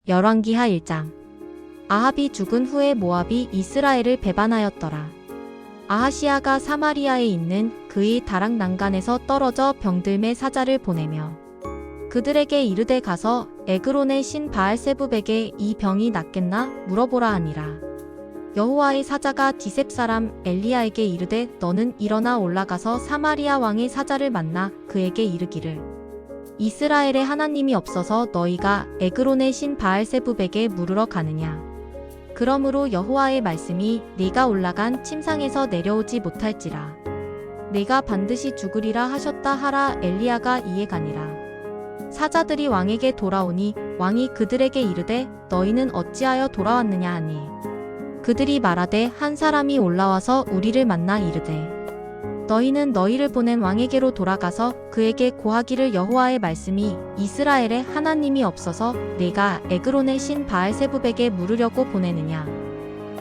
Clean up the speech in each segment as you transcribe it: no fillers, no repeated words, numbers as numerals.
열왕기하 1장. 아합이 죽은 후에 모압이 이스라엘을 배반하였더라. 아하시아가 사마리아에 있는 그의 다락 난간에서 떨어져 병들매 사자를 보내며 그들에게 이르되 가서 에그론의 신 바알세붑에게 이 병이 낫겠나 물어보라 하니라. 여호와의 사자가 디셉 사람 엘리야에게 이르되 너는 일어나 올라가서 사마리아 왕의 사자를 만나 그에게 이르기를 이스라엘의 하나님이 없어서 너희가 에그론의 신 바알세붑에게 물으러 가느냐. 그러므로 여호와의 말씀이 네가 올라간 침상에서 내려오지 못할지라. 네가 반드시 죽으리라 하셨다 하라. 엘리야가 이에 가니라. 사자들이 왕에게 돌아오니 왕이 그들에게 이르되 너희는 어찌하여 돌아왔느냐 하니 그들이 말하되 한 사람이 올라와서 우리를 만나 이르되 너희는 너희를 보낸 왕에게로 돌아가서 그에게 고하기를 여호와의 말씀이 이스라엘의 하나님이 없어서 네가 에그론의 신 바알세붑에게 물으려고 보내느냐.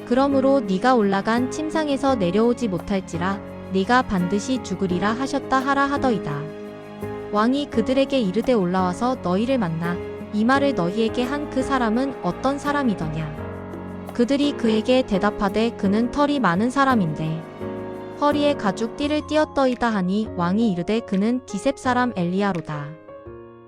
그러므로 네가 올라간 침상에서 내려오지 못할지라 네가 반드시 죽으리라 하셨다 하라 하더이다. 왕이 그들에게 이르되 올라와서 너희를 만나 이 말을 너희에게 한 그 사람은 어떤 사람이더냐. 그들이 그에게 대답하되 그는 털이 많은 사람인데 허리에 가죽 띠를 띠었더이다 하니 왕이 이르되 그는 디셉 사람 엘리야로다.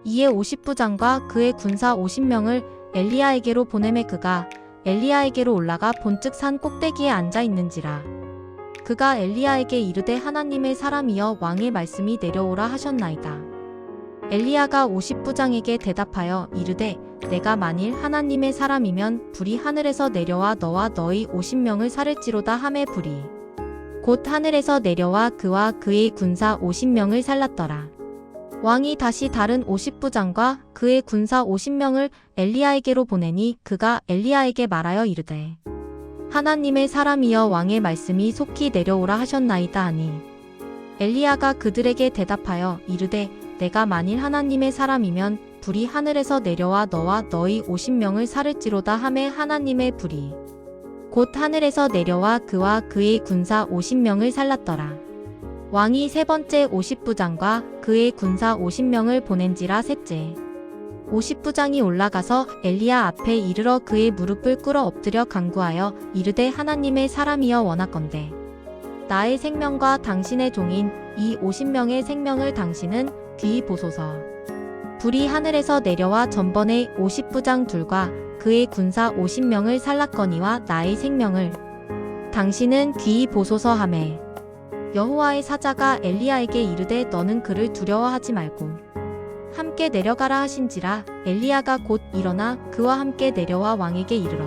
이에 50부장과 그의 군사 50명을 엘리야에게로 보내매 그가 엘리야에게로 올라가 본즉 산 꼭대기에 앉아 있는지라. 그가 엘리야에게 이르되 하나님의 사람이여 왕의 말씀이 내려오라 하셨나이다. 엘리야가 50부장에게 대답하여 이르되 내가 만일 하나님의 사람이면 불이 하늘에서 내려와 너와 너희 50명을 살을지로다 하매 불이 곧 하늘에서 내려와 그와 그의 군사 50명을 살랐더라. 왕이 다시 다른 50부장과 그의 군사 50명을 엘리야에게로 보내니 그가 엘리야에게 말하여 이르되 하나님의 사람이여 왕의 말씀이 속히 내려오라 하셨나이다 하니 엘리야가 그들에게 대답하여 이르되 내가 만일 하나님의 사람이면 불이 하늘에서 내려와 너와 너희 50명을 살을지로다 하매 하나님의 불이 곧 하늘에서 내려와 그와 그의 군사 50명을 살랐더라. 왕이 세 번째 50부장과 그의 군사 50명을 보낸지라. 셋째 50부장이 올라가서 엘리야 앞에 이르러 그의 무릎을 꿇어 엎드려 간구하여 이르되 하나님의 사람이여 원하건대 나의 생명과 당신의 종인 이 50명의 생명을 당신은 귀히 보소서. 불이 하늘에서 내려와 전번에 50부장 둘과 그의 군사 50명을 살랐거니와 나의 생명을 당신은 귀히 보소서 하매 여호와의 사자가 엘리야에게 이르되 너는 그를 두려워하지 말고 함께 내려가라 하신지라. 엘리야가 곧 일어나 그와 함께 내려와 왕에게 이르러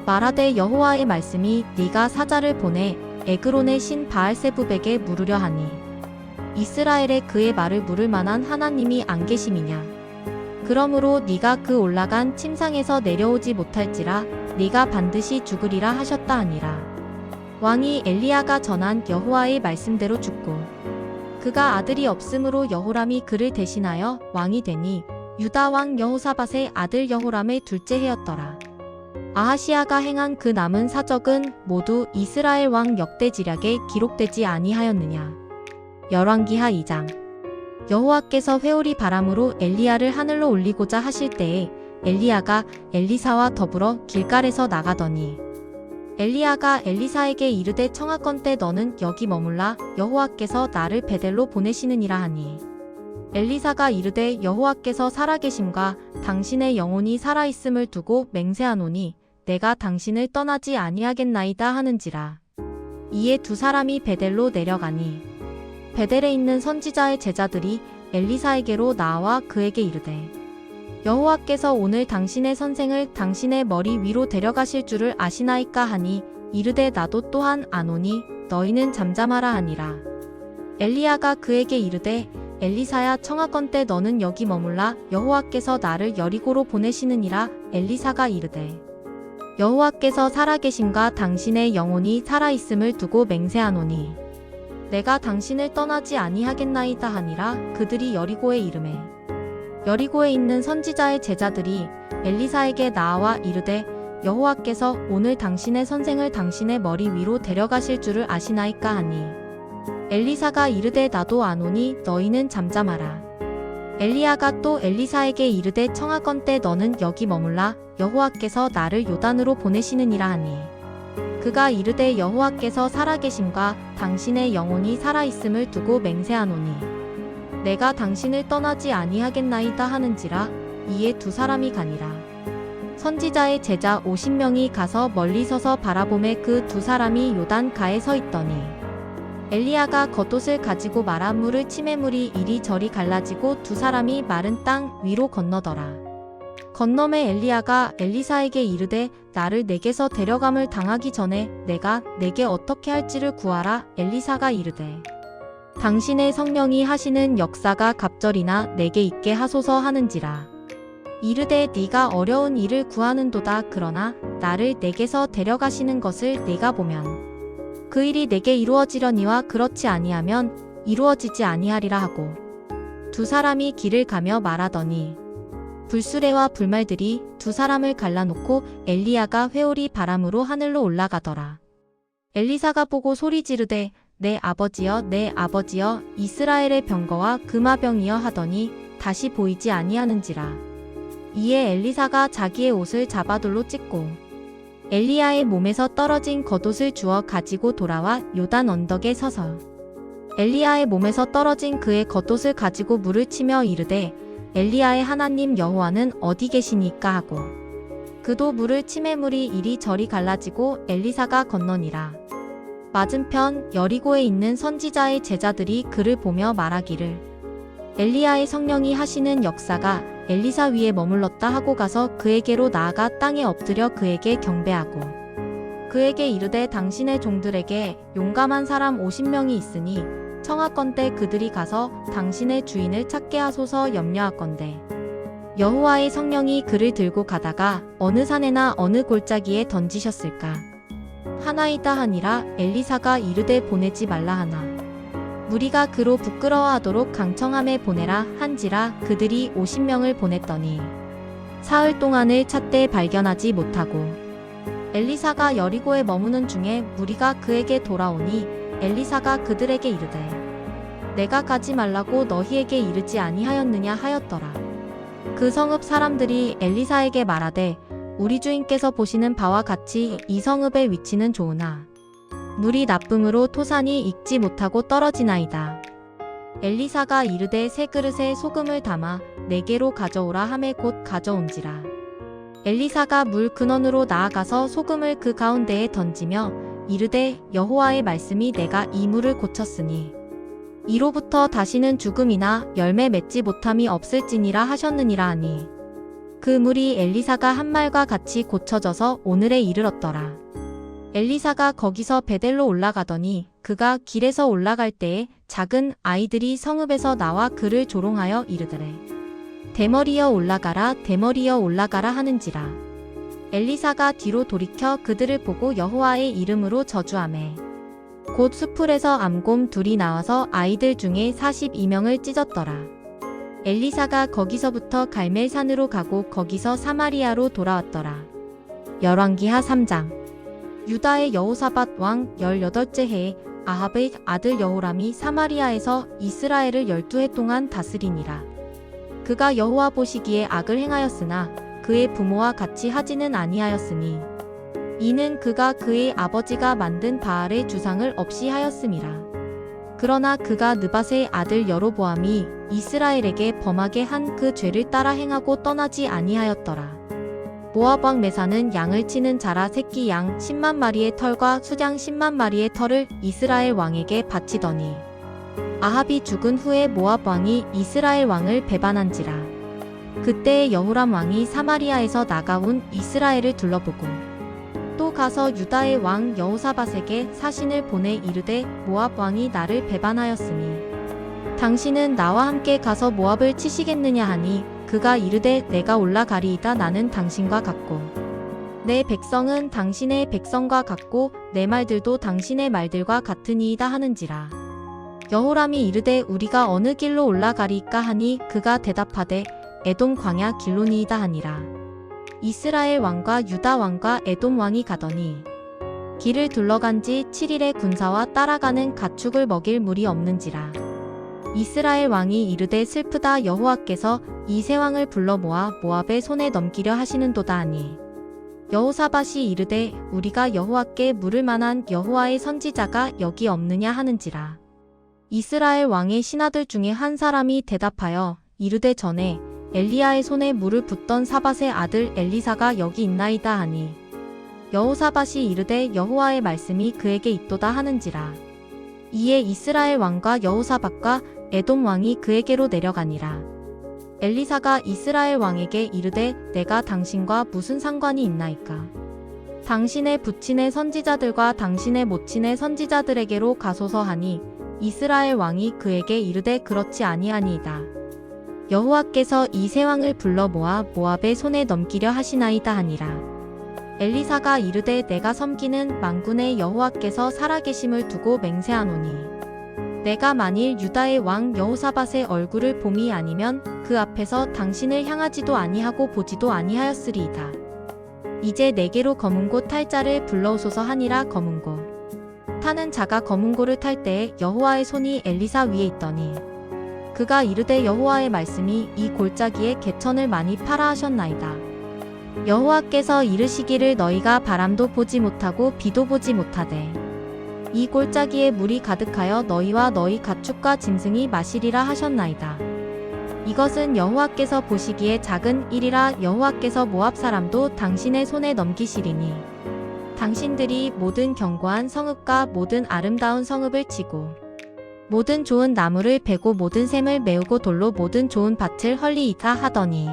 말하되 여호와의 말씀이 네가 사자를 보내 에그론의 신 바알세붑에게 물으려 하니 이스라엘에 그의 말을 물을 만한 하나님이 안 계심이냐. 그러므로 네가 그 올라간 침상에서 내려오지 못할지라 네가 반드시 죽으리라 하셨다 하니라. 왕이 엘리야가 전한 여호와의 말씀대로 죽고 그가 아들이 없으므로 여호람이 그를 대신하여 왕이 되니 유다 왕 여호사밧의 아들 여호람의 둘째 해였더라. 아하시아가 행한 그 남은 사적은 모두 이스라엘 왕 역대지략에 기록되지 아니하였느냐. 열왕기하 2장. 여호와께서 회오리 바람으로 엘리야를 하늘로 올리고자 하실 때에 엘리야가 엘리사와 더불어 길갈에서 나가더니 엘리야가 엘리사에게 이르되 청하건대 너는 여기 머물라 여호와께서 나를 베델로 보내시느니라 하니 엘리사가 이르되 여호와께서 살아계심과 당신의 영혼이 살아있음을 두고 맹세하노니 내가 당신을 떠나지 아니하겠나이다 하는지라. 이에 두 사람이 베델로 내려가니 베델에 있는 선지자의 제자들이 엘리사에게로 나와 그에게 이르되 여호와께서 오늘 당신의 선생을 당신의 머리 위로 데려가실 줄을 아시나이까 하니 이르되 나도 또한 아노니 너희는 잠잠하라 하니라. 엘리야가 그에게 이르되 엘리사야 청하건대 너는 여기 머물라 여호와께서 나를 여리고로 보내시느니라. 엘리사가 이르되 여호와께서 살아계심과 당신의 영혼이 살아있음을 두고 맹세하노니 내가 당신을 떠나지 아니하겠나이다 하니라. 그들이 여리고에 이르매 여리고에 있는 선지자의 제자들이 엘리사에게 나와 이르되 여호와께서 오늘 당신의 선생을 당신의 머리 위로 데려가실 줄을 아시나이까 하니 엘리사가 이르되 나도 아노니 너희는 잠잠하라. 엘리야가 또 엘리사에게 이르되 청하건대 너는 여기 머물라 여호와께서 나를 요단으로 보내시느니라 하니 그가 이르되 여호와께서 살아계심과 당신의 영혼이 살아있음을 두고 맹세하노니 내가 당신을 떠나지 아니하겠나이다 하는지라. 이에 두 사람이 가니라. 선지자의 제자 50명이 가서 멀리 서서 바라보매 그 두 사람이 요단 가에 서 있더니 엘리야가 겉옷을 가지고 말아 물을 치매 물이 이리저리 갈라지고 두 사람이 마른 땅 위로 건너더라. 건너매 엘리야가 엘리사에게 이르되 나를 내게서 데려감을 당하기 전에 내가 내게 어떻게 할지를 구하라. 엘리사가 이르되 당신의 성령이 하시는 역사가 갑절이나 내게 있게 하소서 하는지라. 이르되 네가 어려운 일을 구하는도다. 그러나 나를 내게서 데려가시는 것을 네가 보면 그 일이 내게 이루어지려니와 그렇지 아니하면 이루어지지 아니하리라 하고 두 사람이 길을 가며 말하더니 불수레와 불말들이 두 사람을 갈라놓고 엘리야가 회오리 바람으로 하늘로 올라가더라. 엘리사가 보고 소리 지르되 내 아버지여 내 아버지여 이스라엘의 병거와 금화병이여 하더니 다시 보이지 아니하는지라. 이에 엘리사가 자기의 옷을 자바돌로 찢고 엘리야의 몸에서 떨어진 겉옷을 주워 가지고 돌아와 요단 언덕에 서서 엘리야의 몸에서 떨어진 그의 겉옷을 가지고 물을 치며 이르되 엘리야의 하나님 여호와는 어디 계시니까 하고 그도 물을 치매 물이 이리저리 갈라지고 엘리사가 건너니라. 맞은편 여리고에 있는 선지자의 제자들이 그를 보며 말하기를 엘리야의 성령이 하시는 역사가 엘리사 위에 머물렀다 하고 가서 그에게로 나아가 땅에 엎드려 그에게 경배하고 그에게 이르되 당신의 종들에게 용감한 사람 50명이 있으니 청하건대 그들이 가서 당신의 주인을 찾게 하소서. 염려하건대 여호와의 성령이 그를 들고 가다가 어느 산에나 어느 골짜기에 던지셨을까 하나이다 하니라. 엘리사가 이르되 보내지 말라 하나 무리가 그로 부끄러워하도록 강청함에 보내라 한지라. 그들이 50명을 보냈더니 사흘 동안을 찾되 발견하지 못하고 엘리사가 여리고에 머무는 중에 무리가 그에게 돌아오니 엘리사가 그들에게 이르되 내가 가지 말라고 너희에게 이르지 아니하였느냐 하였더라. 그 성읍 사람들이 엘리사에게 말하되 우리 주인께서 보시는 바와 같이 이 성읍의 위치는 좋으나 물이 나쁨으로 토산이 익지 못하고 떨어지나이다. 엘리사가 이르되 새 그릇에 소금을 담아 내게로 가져오라 하매 곧 가져온지라. 엘리사가 물 근원으로 나아가서 소금을 그 가운데에 던지며 이르되 여호와의 말씀이 내가 이 물을 고쳤으니 이로부터 다시는 죽음이나 열매 맺지 못함이 없을지니라 하셨느니라 하니 그 물이 엘리사가 한 말과 같이 고쳐져서 오늘에 이르렀더라. 엘리사가 거기서 베델로 올라가더니 그가 길에서 올라갈 때에 작은 아이들이 성읍에서 나와 그를 조롱하여 이르더래 대머리여 올라가라 대머리여 올라가라 하는지라. 엘리사가 뒤로 돌이켜 그들을 보고 여호와의 이름으로 저주하매 곧 수풀에서 암곰 둘이 나와서 아이들 중에 42명을 찢었더라. 엘리사가 거기서부터 갈멜산으로 가고 거기서 사마리아로 돌아왔더라. 열왕기하 3장. 유다의 여호사밧 왕 18째 해에 아합의 아들 여호람이 사마리아에서 이스라엘을 12해 동안 다스리니라. 그가 여호와 보시기에 악을 행하였으나 그의 부모와 같이 하지는 아니하였으니 이는 그가 그의 아버지가 만든 바알의 주상을 없이 하였음이라. 그러나 그가 느밧의 아들 여로보암이 이스라엘에게 범하게 한 그 죄를 따라 행하고 떠나지 아니하였더라. 모압 왕 메사는 양을 치는 자라 새끼 양 10만 마리의 털과 수장 10만 마리의 털을 이스라엘 왕에게 바치더니 아합이 죽은 후에 모압 왕이 이스라엘 왕을 배반한지라. 그때에 여호람 왕이 사마리아에서 나가온 이스라엘을 둘러보고 또 가서 유다의 왕 여호사밧에게 사신을 보내 이르되 모압 왕이 나를 배반하였으니 당신은 나와 함께 가서 모압을 치시겠느냐 하니 그가 이르되 내가 올라가리이다. 나는 당신과 같고 내 백성은 당신의 백성과 같고 내 말들도 당신의 말들과 같으니이다 하는지라. 여호람이 이르되 우리가 어느 길로 올라가리이까 하니 그가 대답하되 에돔 광야 길로니이다 하니라. 이스라엘 왕과 유다 왕과 에돔 왕이 가더니 길을 둘러간 지 7일의 군사와 따라가는 가축을 먹일 물이 없는지라. 이스라엘 왕이 이르되 슬프다. 여호와께서 이 세 왕을 불러 모아 모압의 손에 넘기려 하시는도다 하니 여호사밧이 이르되 우리가 여호와께 물을 만한 여호와의 선지자가 여기 없느냐 하는지라. 이스라엘 왕의 신하들 중에 한 사람이 대답하여 이르되 전에 엘리야의 손에 물을 붓던 사밧의 아들 엘리사가 여기 있나이다 하니 여호사밧이 이르되 여호와의 말씀이 그에게 있도다 하는지라. 이에 이스라엘 왕과 여호사밧과 에돔 왕이 그에게로 내려가니라. 엘리사가 이스라엘 왕에게 이르되 내가 당신과 무슨 상관이 있나이까? 당신의 부친의 선지자들과 당신의 모친의 선지자들에게로 가소서 하니 이스라엘 왕이 그에게 이르되 그렇지 아니하니이다. 여호와께서 이 세 왕을 불러 모아 모압의 손에 넘기려 하시나이다 하니라. 엘리사가 이르되 내가 섬기는 만군의 여호와께서 살아계심을 두고 맹세하노니 내가 만일 유다의 왕 여호사밧의 얼굴을 봄이 아니면 그 앞에서 당신을 향하지도 아니하고 보지도 아니하였으리이다. 이제 내게로 검은고 탈 자를 불러오소서 하니라. 검은고 타는 자가 검은고를 탈 때에 여호와의 손이 엘리사 위에 있더니 그가 이르되 여호와의 말씀이 이 골짜기에 개천을 많이 팔아 하셨나이다. 여호와께서 이르시기를 너희가 바람도 보지 못하고 비도 보지 못하되 이 골짜기에 물이 가득하여 너희와 너희 가축과 짐승이 마시리라 하셨나이다. 이것은 여호와께서 보시기에 작은 일이라. 여호와께서 모압 사람도 당신의 손에 넘기시리니 당신들이 모든 견고한 성읍과 모든 아름다운 성읍을 치고 모든 좋은 나무를 베고 모든 샘을 메우고 돌로 모든 좋은 밭을 헐리이다 하더니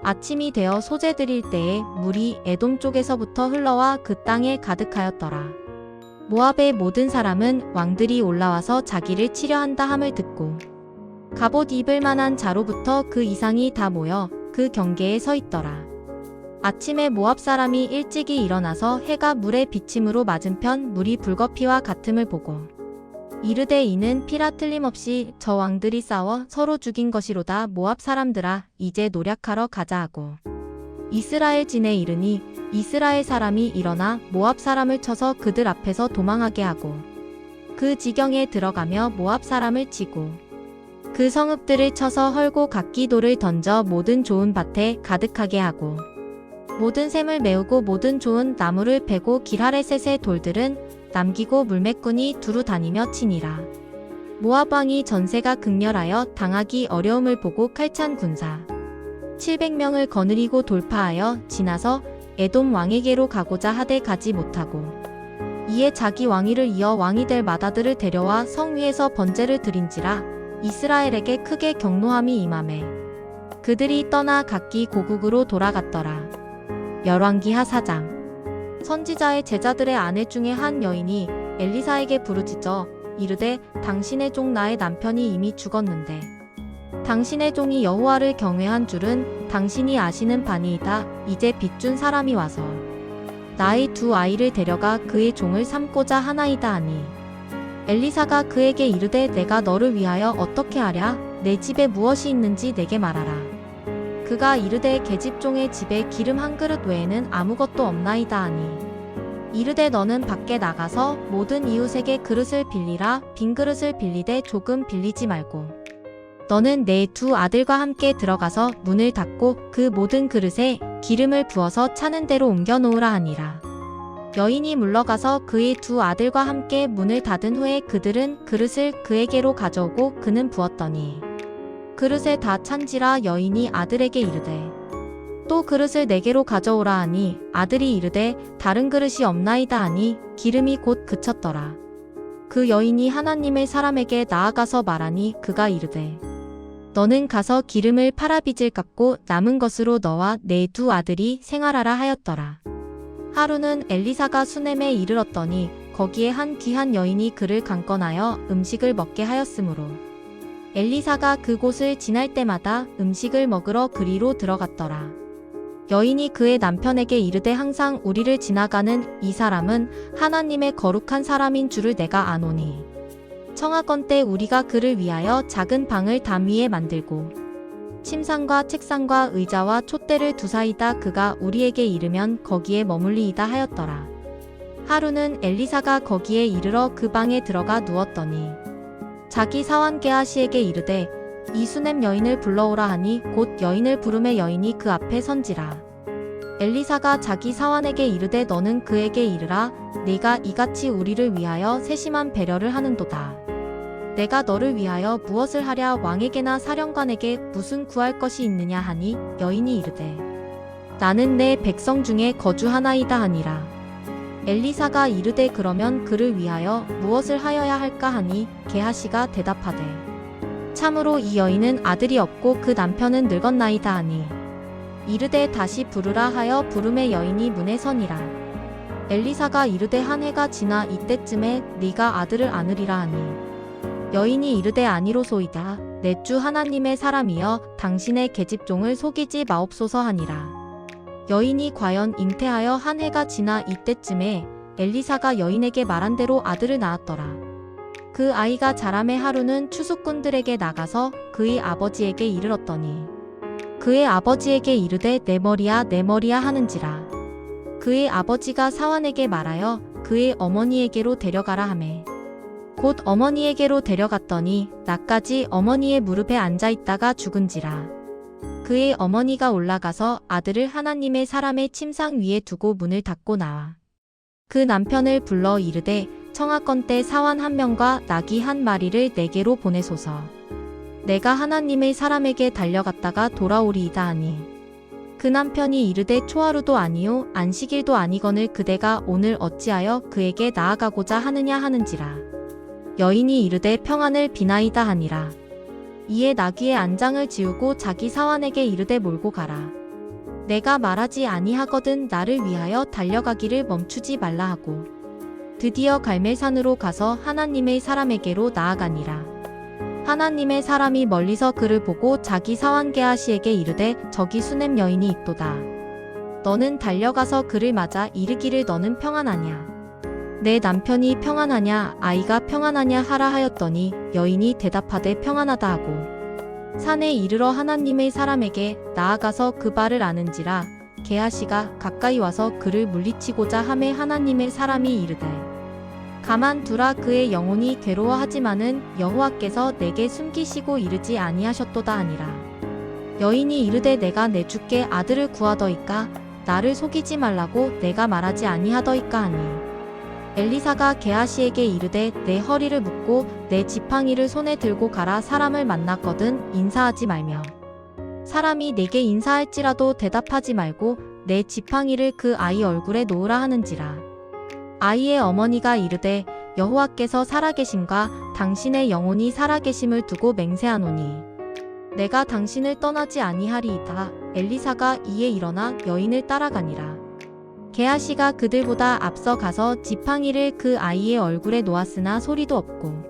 아침이 되어 소재 드릴 때에 물이 에돔 쪽에서부터 흘러와 그 땅에 가득하였더라. 모압의 모든 사람은 왕들이 올라와서 자기를 치려 한다 함을 듣고 갑옷 입을 만한 자로부터 그 이상이 다 모여 그 경계에 서 있더라. 아침에 모압 사람이 일찍이 일어나서 해가 물의 비침으로 맞은편 물이 불거피와 같음을 보고 이르되 이는 피라 틀림없이 저 왕들이 싸워 서로 죽인 것이로다. 모압 사람들아 이제 노략하러 가자 하고 이스라엘 진에 이르니 이스라엘 사람이 일어나 모압 사람을 쳐서 그들 앞에서 도망하게 하고 그 지경에 들어가며 모압 사람을 치고 그 성읍들을 쳐서 헐고 각기 돌을 던져 모든 좋은 밭에 가득하게 하고 모든 샘을 메우고 모든 좋은 나무를 베고 길하레셋의 돌들은 남기고 물매꾼이 두루 다니며 치니라. 모압 왕이 전세가 극렬하여 당하기 어려움을 보고 칼찬 군사 700명을 거느리고 돌파하여 지나서 에돔 왕에게로 가고자 하되 가지 못하고 이에 자기 왕위를 이어 왕이 될 맏아들을 데려와 성 위에서 번제를 드린지라. 이스라엘에게 크게 경노함이 임하매 그들이 떠나 각기 고국으로 돌아갔더라. 열왕기하 4장. 선지자의 제자들의 아내 중에 한 여인이 엘리사에게 부르짖어 이르되 당신의 종 나의 남편이 이미 죽었는데 당신의 종이 여호와를 경외한 줄은 당신이 아시는 바니이다. 이제 빚준 사람이 와서 나의 두 아이를 데려가 그의 종을 삼고자 하나이다 하니 엘리사가 그에게 이르되 내가 너를 위하여 어떻게 하랴? 내 집에 무엇이 있는지 내게 말하라. 그가 이르되 계집종의 집에 기름 한 그릇 외에는 아무것도 없나이다 하니 이르되 너는 밖에 나가서 모든 이웃에게 그릇을 빌리라. 빈 그릇을 빌리되 조금 빌리지 말고 너는 내 두 아들과 함께 들어가서 문을 닫고 그 모든 그릇에 기름을 부어서 차는 대로 옮겨 놓으라 하니라. 여인이 물러가서 그의 두 아들과 함께 문을 닫은 후에 그들은 그릇을 그에게로 가져오고 그는 부었더니 그릇에 다 찬지라. 여인이 아들에게 이르되 또 그릇을 내게로 가져오라 하니 아들이 이르되 다른 그릇이 없나이다 하니 기름이 곧 그쳤더라. 그 여인이 하나님의 사람에게 나아가서 말하니 그가 이르되 너는 가서 기름을 팔아 빚을 갚고 남은 것으로 너와 내 두 아들이 생활하라 하였더라. 하루는 엘리사가 수넴에 이르렀더니 거기에 한 귀한 여인이 그를 강권하여 음식을 먹게 하였으므로 엘리사가 그곳을 지날 때마다 음식을 먹으러 그리로 들어갔더라. 여인이 그의 남편에게 이르되 항상 우리를 지나가는 이 사람은 하나님의 거룩한 사람인 줄을 내가 아노니 청하건대 우리가 그를 위하여 작은 방을 담 위에 만들고 침상과 책상과 의자와 촛대를 두사이다. 그가 우리에게 이르면 거기에 머물리이다 하였더라. 하루는 엘리사가 거기에 이르러 그 방에 들어가 누웠더니 자기 사환 게하시에게 이르되 이 수넴 여인을 불러오라 하니 곧 여인을 부르매 여인이 그 앞에 선지라. 엘리사가 자기 사환에게 이르되 너는 그에게 이르라 네가 이같이 우리를 위하여 세심한 배려를 하는도다. 내가 너를 위하여 무엇을 하랴 왕에게나 사령관에게 무슨 구할 것이 있느냐 하니 여인이 이르되 나는 내 백성 중에 거주하나이다 하니라. 엘리사가 이르되 그러면 그를 위하여 무엇을 하여야 할까 하니 게하시가 대답하되 참으로 이 여인은 아들이 없고 그 남편은 늙었나이다 하니 이르되 다시 부르라 하여 부르매 여인이 문에 서니라. 엘리사가 이르되 한 해가 지나 이때쯤에 네가 아들을 안으리라 하니 여인이 이르되 아니로소이다. 내 주 하나님의 사람이여 당신의 계집종을 속이지 마옵소서 하니라. 여인이 과연 잉태하여 한 해가 지나 이때쯤에 엘리사가 여인에게 말한 대로 아들을 낳았더라. 그 아이가 자라매 하루는 추수꾼들에게 나가서 그의 아버지에게 이르렀더니 그의 아버지에게 이르되 내 머리야 내 머리야 하는지라. 그의 아버지가 사환에게 말하여 그의 어머니에게로 데려가라 하매 곧 어머니에게로 데려갔더니 낮까지 어머니의 무릎에 앉아있다가 죽은지라. 그의 어머니가 올라가서 아들을 하나님의 사람의 침상 위에 두고 문을 닫고 나와 그 남편을 불러 이르되 청하건대 사환 한 명과 나귀 한 마리를 내게로 보내소서. 내가 하나님의 사람에게 달려갔다가 돌아오리이다 하니 그 남편이 이르되 초하루도 아니요 안식일도 아니거늘 그대가 오늘 어찌하여 그에게 나아가고자 하느냐 하는지라. 여인이 이르되 평안을 비나이다 하니라. 이에 나귀의 안장을 지우고 자기 사환에게 이르되 몰고 가라. 내가 말하지 아니하거든 나를 위하여 달려가기를 멈추지 말라 하고 드디어 갈멜산으로 가서 하나님의 사람에게로 나아가니라. 하나님의 사람이 멀리서 그를 보고 자기 사환 게하시에게 이르되 저기 수넴 여인이 있도다. 너는 달려가서 그를 맞아 이르기를 너는 평안하냐? 내 남편이 평안하냐 아이가 평안하냐 하라 하였더니 여인이 대답하되 평안하다 하고 산에 이르러 하나님의 사람에게 나아가서 그 발을 아는지라. 게하시가 가까이 와서 그를 물리치고자 하매 하나님의 사람이 이르되 가만두라 그의 영혼이 괴로워하지만은 여호와께서 내게 숨기시고 이르지 아니하셨도다 하니라. 여인이 이르되 내가 내 주께 아들을 구하더이까 나를 속이지 말라고 내가 말하지 아니하더이까 하니 엘리사가 게하시에게 이르되 내 허리를 묶고 내 지팡이를 손에 들고 가라. 사람을 만났거든 인사하지 말며 사람이 내게 인사할지라도 대답하지 말고 내 지팡이를 그 아이 얼굴에 놓으라 하는지라. 아이의 어머니가 이르되 여호와께서 살아계심과 당신의 영혼이 살아계심을 두고 맹세하노니 내가 당신을 떠나지 아니하리이다. 엘리사가 이에 일어나 여인을 따라가니라. 게하시가 그들보다 앞서 가서 지팡이를 그 아이의 얼굴에 놓았으나 소리도 없고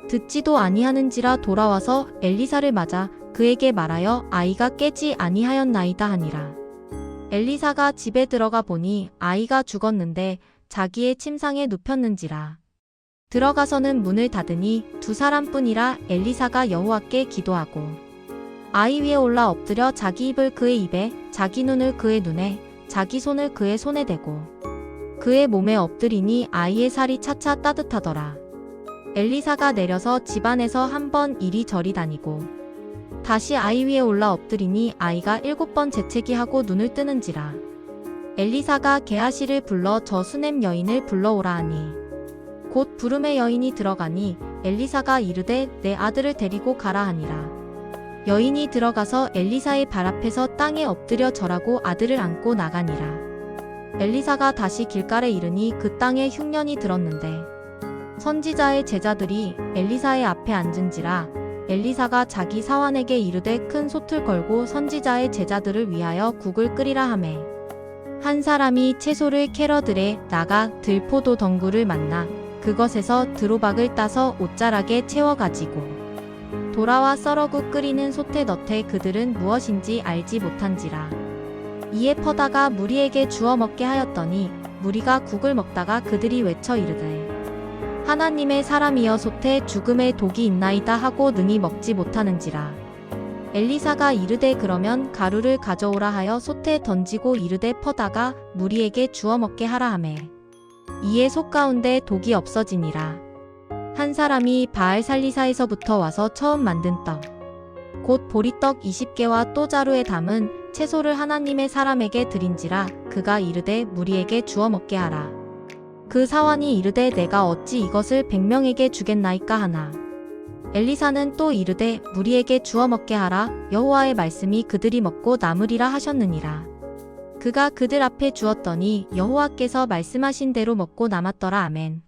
듣지도 아니하는지라 돌아와서 엘리사를 맞아 그에게 말하여 아이가 깨지 아니하였나이다 하니라. 엘리사가 집에 들어가 보니 아이가 죽었는데 자기의 침상에 눕혔는지라. 들어가서는 문을 닫으니 두 사람뿐이라. 엘리사가 여호와께 기도하고 아이 위에 올라 엎드려 자기 입을 그의 입에 자기 눈을 그의 눈에 자기 손을 그의 손에 대고 그의 몸에 엎드리니 아이의 살이 차차 따뜻하더라. 엘리사가 내려서 집안에서 한 번 이리저리 다니고 다시 아이 위에 올라 엎드리니 아이가 7번 재채기 하고 눈을 뜨는지라. 엘리사가 게하시를 불러 저 수넴 여인을 불러오라 하니 곧 부름의 여인이 들어가니 엘리사가 이르되 내 아들을 데리고 가라 하니라. 여인이 들어가서 엘리사의 발 앞에서 땅에 엎드려 절하고 아들을 안고 나가니라. 엘리사가 다시 길갈에 이르니 그 땅에 흉년이 들었는데 선지자의 제자들이 엘리사의 앞에 앉은지라. 엘리사가 자기 사환에게 이르되 큰 솥을 걸고 선지자의 제자들을 위하여 국을 끓이라 하매 한 사람이 채소를 캐러 들에 나가 들포도 덩굴을 만나 그것에서 드로박을 따서 옷자락에 채워 가지고 돌아와 썰어국 끓이는 솥에 넣되 그들은 무엇인지 알지 못한지라. 이에 퍼다가 무리에게 주어 먹게 하였더니 무리가 국을 먹다가 그들이 외쳐 이르되 하나님의 사람이여 솥에 죽음의 독이 있나이다 하고 능히 먹지 못하는지라. 엘리사가 이르되 그러면 가루를 가져오라 하여 솥에 던지고 이르되 퍼다가 무리에게 주어 먹게 하라 하매 이에 솥 가운데 독이 없어지니라. 한 사람이 바알 살리사에서부터 와서 처음 만든 떡, 곧 보리떡 20개와 또 자루에 담은 채소를 하나님의 사람에게 드린지라. 그가 이르되 무리에게 주어 먹게 하라. 그 사환이 이르되 내가 어찌 이것을 100명에게 주겠나이까 하나. 엘리사는 또 이르되 무리에게 주어 먹게 하라. 여호와의 말씀이 그들이 먹고 남으리라 하셨느니라. 그가 그들 앞에 주었더니 여호와께서 말씀하신 대로 먹고 남았더라. 아멘.